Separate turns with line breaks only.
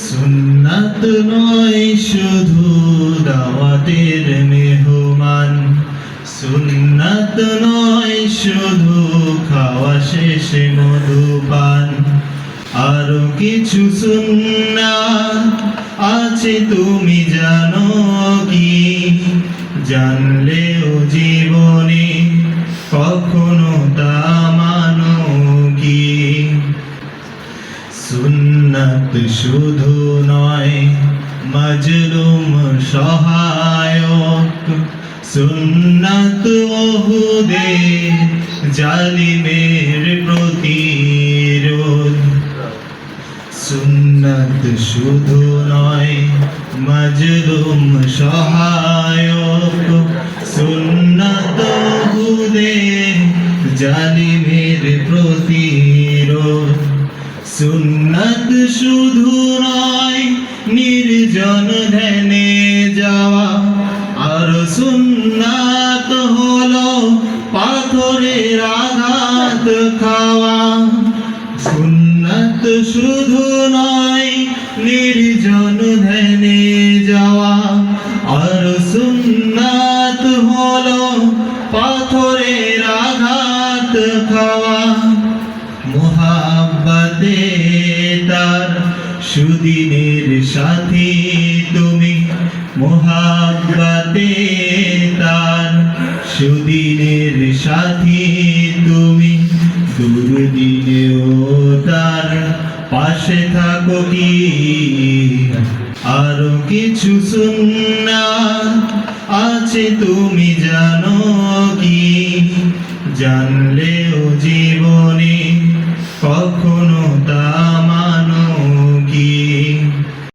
সুন্নাত নয় শুধু দাওয়াতের মেহমান, সুন্নাত নয় শুধু খাওয়া শেষে মধুপান, আরো কিছু সুন্নাত আছে তুমি জানো কি? জানলেও জীবনে কখনো তা মানো কি? সুন্নাত শুধু নয় মাজলুম সহায়ক, সুন্নাত ওহুদে জালিমের প্রতিরোধ। সুন্নাত শুধু নয় মাজলুম সহায়ক, সুন্নাত ওহুদে জালিমের প্রতিরোধ। সুন্নাত শুধু নয় নির্জন ধ্যানে যাওয়া, আর সুন্নাত হলো পাথরের আঘাত খাওয়া। সুন্নাত শুধু নয় নির্জন ধ্যানে যাওয়া, আর সুন্নাত হলো পাথরের আঘাত খাওয়া। মুহাব্বতে তার সুদিনের সাথী তুমি, মুহাব্বতে তার সুদিনের সাথী তুমি, দুর্দিনেও তার পাশে থাকো কি? আরো কিছু সুন্নাত আছে তুমি জানো কি? জানলেও জীবনে কখনো